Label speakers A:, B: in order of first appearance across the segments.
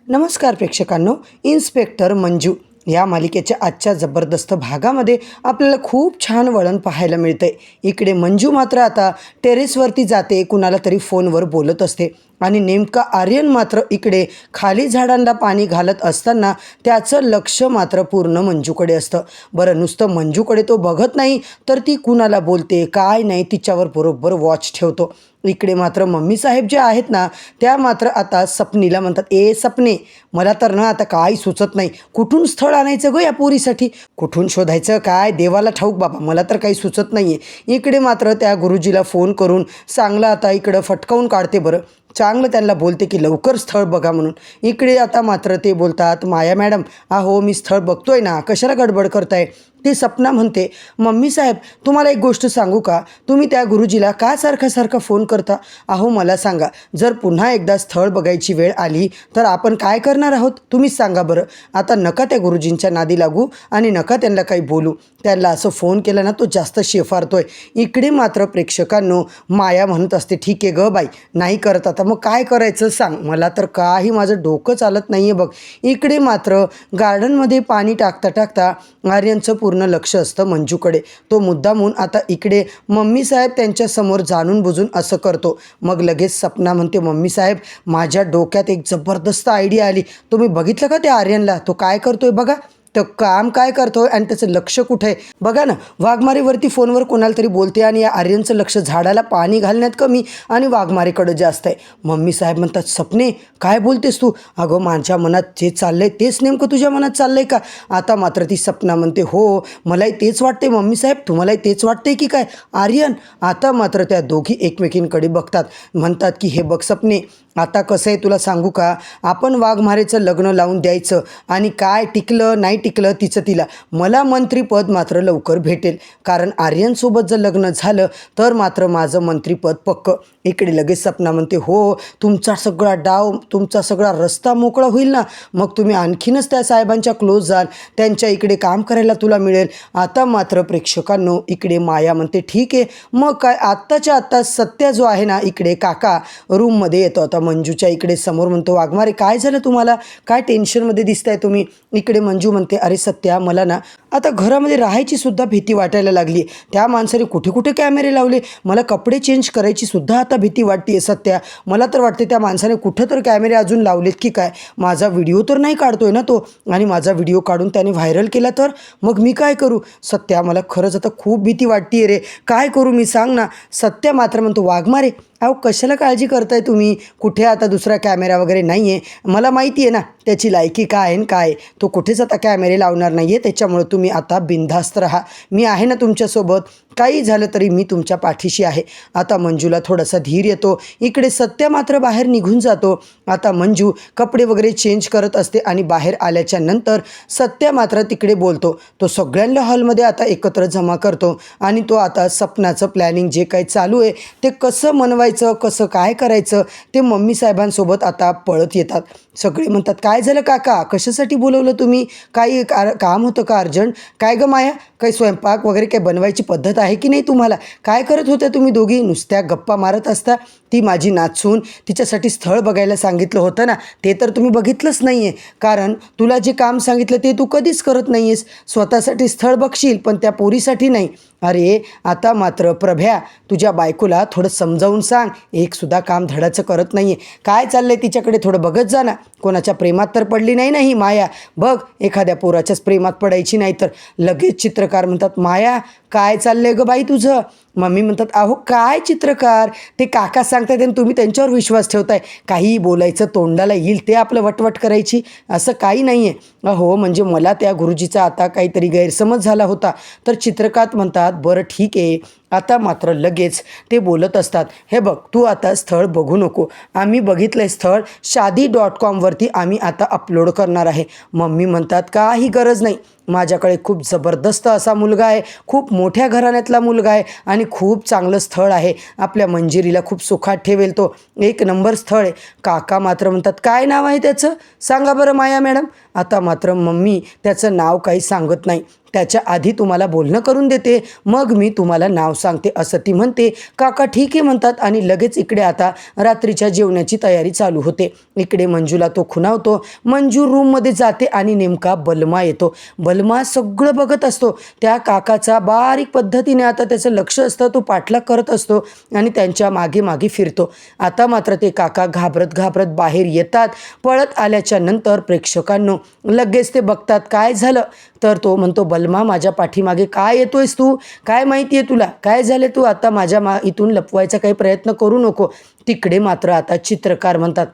A: नमस्कार प्रेक्षकांनो, इन्स्पेक्टर मंजू या मालिकेच्या आजच्या जबरदस्त भागामध्ये आपल्याला खूप छान वळण पाहायला मिळतंय। इकडे मंजू मात्र आता टेरेसवरती जाते, कुणाला तरी फोनवर बोलत असते आणि नेमका आर्यन मात्र इकडे खाली झाडांना पाणी घालत असताना त्याचं लक्ष मात्र पूर्ण मंजूकडे असतं। बरं, नुसतं मंजूकडे तो बघत नाही तर ती कुणाला बोलते काय नाही तिच्यावर बरोबर वॉच ठेवतो। इकडे मात्र मम्मी साहेब जे आहेत ना, त्या मात्र आता सपनीला म्हणतात, ए सपने, मला तर ना आता काय सुचत नाही, कुठून स्थळ आणायचं गं या पोरीसाठी, कुठून शोधायचं काय देवाला ठाऊक बाबा, मला तर काही सुचत नाही आहे। इकडे मात्र त्या गुरुजीला फोन करून चांगलं आता इकडं फटकावून काढते। बरं, चांगलं त्यांना बोलते की लवकर स्थळ बघा म्हणून। इकडे आता मात्र ते बोलतात, माया मॅडम, अहो मी स्थळ बघतोय ना, कशाला गडबड करताय। ती सपना म्हणते, मम्मी साहेब तुम्हाला एक गोष्ट सांगू का, तुम्ही त्या गुरुजीला का सारखा फोन करता? अहो मला सांगा, जर पुन्हा एकदा स्थळ बघायची वेळ आली तर आपण काय करणार आहोत, तुम्हीच सांगा बरं। आता नका त्या गुरुजींच्या नादी लागू आणि नका त्यांना काही बोलू, त्यांना असं फोन केला ना तो जास्त शेफारतोय। इकडे मात्र प्रेक्षकांनो माया म्हणत असते, ठीक आहे ग बाई, नाही करत आता मग काय करायचं सांग, मला तर काही माझं डोकं चालत नाही आहे बघ। इकडे मात्र गार्डनमध्ये पाणी टाकता टाकता आर्यनचं पूर्ण लक्ष असतं मंजूकडे। तो मुद्दामून आता इकडे मम्मी साहेब त्यांच्यासमोर जाणून बुजून असं करतो। मग लगेच सपना म्हणते, मम्मी साहेब माझ्या डोक्यात एक जबरदस्त आयडिया आली, तुम्ही बघितलं का त्या आर्यनला, तो काय करतोय बघा, तर काम काय करतोय आणि त्याचं लक्ष कुठे आहे बघा ना। वाघमारेवरती फोनवर कोणाला तरी बोलते आणि या आर्यनचं लक्ष झाडाला पाणी घालण्यात कमी आणि वाघमारेकडं जास्त आहे। मम्मी साहेब म्हणतात, सपने काय बोलतेस तू, अगं माझ्या मनात जे चाललंय तेच नेमकं तुझ्या मनात चाललंय का? आता मात्र ती सपना म्हणते, हो मलाही तेच वाटते मम्मी साहेब, तुम्हालाही तेच वाटतंय की काय आर्यन? आता मात्र त्या दोघी एकमेकींकडे बघतात, म्हणतात की हे बघ सपने, आता कसं आहे तुला सांगू का, आपण वाघमारेचं लग्न लावून द्यायचं आणि काय टिकलं नाही टिकलं तिचं तिला, मला मंत्रीपद मात्र लवकर भेटेल, कारण आर्यनसोबत जर लग्न झालं तर मात्र माझं मंत्रीपद पक्कं। इकडे लगेच सपना म्हणते, हो तुमचा सगळा डाव, तुमचा सगळा रस्ता मोकळा होईल ना, मग तुम्ही आणखीनच त्या साहेबांच्या क्लोज जाल, त्यांच्या इकडे काम करायला तुला मिळेल। आता मात्र प्रेक्षकांनो इकडे माया म्हणते, ठीक आहे मग काय, आत्ताच्या आत्ता सत्या जो आहे ना, इकडे काका रूममध्ये येतो। आता मंजूच्या इकडे समोर म्हणतो, वाघमारे काय झालं तुम्हाला, काय टेन्शनमध्ये दिसताय तुम्ही? इकडे मंजू म्हणते, अरे सत्या मला ना आता घरामध्ये राहायची सुद्धा भीती वाटायला लागली, त्या माणसाने कुठे कुठे कॅमेरे लावले, मला कपडे चेंज करायची सुद्धा आता भीती वाटते सत्या, मला तर वाटते त्या माणसाने कुठं तर कॅमेरे अजून लावलेत की काय, माझा व्हिडिओ तर नाही काढतोय ना तो, आणि माझा व्हिडिओ काढून त्याने व्हायरल केला तर मग मी काय करू सत्या, मला खरंच आता खूप भीती वाटते रे, काय करू मी सांग ना। सत्या मात्र म्हणतो, वाघमारे अहो कशाला काळजी करताय तुम्ही, कुठे आता दुसरा कॅमेरा वगैरे नाही आहे, मला माहिती आहे ना त्याची लायकी काय आहे काय, तो कुठेच आता कॅमेरे लावणार नाही आहे, त्याच्यामुळं तुम्ही आता बिनधास्त राहा, मी आहे ना तुमच्यासोबत, काही झालं तरी मी तुमच्या पाठीशी आहे। आता मंजूला थोडासा धीर येतो। इकडे सत्या मात्र बाहेर निघून जातो। आता मंजू कपडे वगैरे चेंज करत असते आणि बाहेर आल्याच्या नंतर सत्या मात्र तिकडे बोलतो, तो सगळ्यांना हॉलमध्ये आता एकत्र जमा करतो आणि तो आता सपनाचं प्लॅनिंग जे काही चालू आहे ते कसं मनवायचं, कसं काय करायचं ते मम्मी साहेबांसोबत आता पळत येतात। सगळे म्हणतात, काय झालं काका, कशासाठी बोलवलं तुम्ही, काही काम होतं का अर्जंट, काय गं माया, काही स्वयंपाक वगैरे काही बनवायची पद्धत आहे की नाही तुम्हाला, काय करत होत्या तुम्ही दोघी, नुसत्या गप्पा मारत असता, ती माझी नाचून तिच्यासाठी स्थळ बघायला सांगितलं होतं ना, ते तर तुम्ही बघितलंच नाही आहे, कारण तुला जे काम सांगितलं ते तू कधीच करत नाही आहेस, स्वतःसाठी स्थळ बघशील पण त्या पोरीसाठी नाही। अरे आता मात्र प्रभ्या, तुझ्या बायकोला थोडं समजावून सांग, एक सुद्धा काम धडाचं करत नाही आहे, काय चाललंय तिच्याकडे थोडं बघत जा ना, कोणाच्या प्रेमात तर पडली नाही ना ही माया, बघ एखाद्या पोराच्याच प्रेमात पडायची नाही तर। लगेच चित्रकार म्हणतात, माया काय चाललंय गं बाई तुझं? मम्मी म्हणतात, अहो काय चित्रकार, ते काका सांगतायत आणि तुम्ही त्यांच्यावर विश्वास ठेवताय, काही बोलायचं तोंडाला येईल ते आपलं वटवट करायची, असं काही नाही आहे। अहो म्हणजे मला त्या गुरुजीचा आता काहीतरी गैरसमज झाला होता, तर चित्रकार म्हणतात, बरं ठीक आहे। आता मात्र लगेच ते बोलत असतात, हे बघ तू आता स्थळ बघू नको, आम्ही बघितलं स्थळ shaadi.com आम्ही आता अपलोड करणार आहे। मम्मी म्हणतात, काही गरज नाही, माझ्याकडे खूप जबरदस्त असा मुलगा आहे, खूप मोठ्या घराण्यातला मुलगा आहे आणि खूप चांगलं स्थळ आहे, आपल्या मंजिरीला खूप सुखात ठेवेल, तो एक नंबर स्थळ आहे। काका मात्र म्हणतात, काय नाव आहे त्याचं, सांगा बरं माया मॅडम। आता मात्र मम्मी त्याचं नाव काही सांगत नाही, त्याच्या आधी तुम्हाला बोलणं करून देते, मग मी तुम्हाला नाव सांगते असं ती म्हणते. काका ठीक आहे म्हणतात आणि लगेच इकडे आता रात्रीच्या जेवणाची तयारी चालू होते. इकडे मंजूला तो खुणावतो. मंजू रूममध्ये जाते आणि नेमका बलमा येतो. बलमा सगळं बघत असतो. त्या काकाचा बारीक पद्धतीने आता त्याचं लक्ष असतं, तो पाठलाग करत असतो आणि त्यांच्या मागे मागे फिरतो. आता मात्र ते काका घाबरत घाबरत बाहेर येतात. पळत आल्याच्या नंतर प्रेक्षकांनो लगेच ते बघतात काय झालं, तर तो म्हणतो बलमा माझ्या पाठीमागे काय येतोयस तू, काय माहिती आहे तुला, काय झाले, तू आता माझ्या इथून लपवायचा काही प्रयत्न करू नको. तिकडे मात्र आता चित्रकार म्हणतात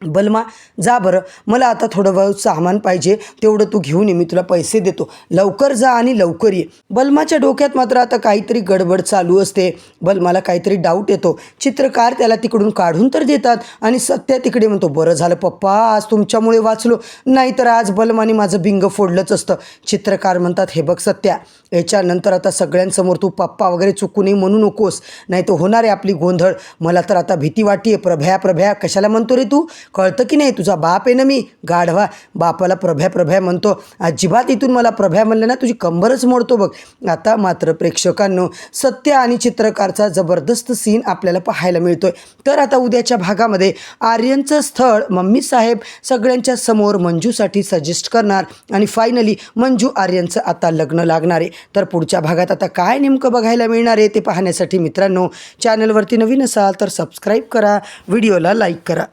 A: बलमा जा बरं, मला आता थोडं बहुत सामान पाहिजे, तेवढं तू घेऊन ये, मी तुला पैसे देतो, लवकर जा आणि लवकर ये. बलमाच्या डोक्यात मात्र आता काहीतरी गडबड चालू असते. बलमाला काहीतरी डाऊट येतो. चित्रकार त्याला तिकडून काढून तर देतात आणि सत्या तिकडे म्हणतो बरं झालं पप्पा आज तुमच्यामुळे वाचलो, नाहीतर आज बलमाने माझं बिंग फोडलंच असतं. चित्रकार म्हणतात हे बघ सत्या, याच्यानंतर आता सगळ्यांसमोर तू पप्पा वगैरे चुकू नये म्हणू नकोस, नाही तर होणार आहे आपली गोंधळ. मला तर आता भीती वाटते. प्रभ्या कशाला म्हणतो रे तू, कळतं की नाही, तुझा बाप आहे ना मी, गाढवा, बापाला प्रभ्या म्हणतो. अजिबात इथून मला प्रभ्या म्हणलं ना तुझी कंबरच मोडतो बघ. आता मात्र प्रेक्षकांनो सत्य आणि चित्रकारचा जबरदस्त सीन आपल्याला पाहायला मिळतोय. तर आता उद्याच्या भागामध्ये आर्यनचं स्थळ मम्मी साहेब सगळ्यांच्या समोर मंजूसाठी सजेस्ट करणार आणि फायनली मंजू आर्यनचं आता लग्न लागणार आहे. तर पुढच्या भागात आता काय नेमकं बघायला मिळणार आहे ते पाहण्यासाठी मित्रांनो चॅनलवरती नवीन असाल तर सबस्क्राईब करा, व्हिडिओला लाईक करा.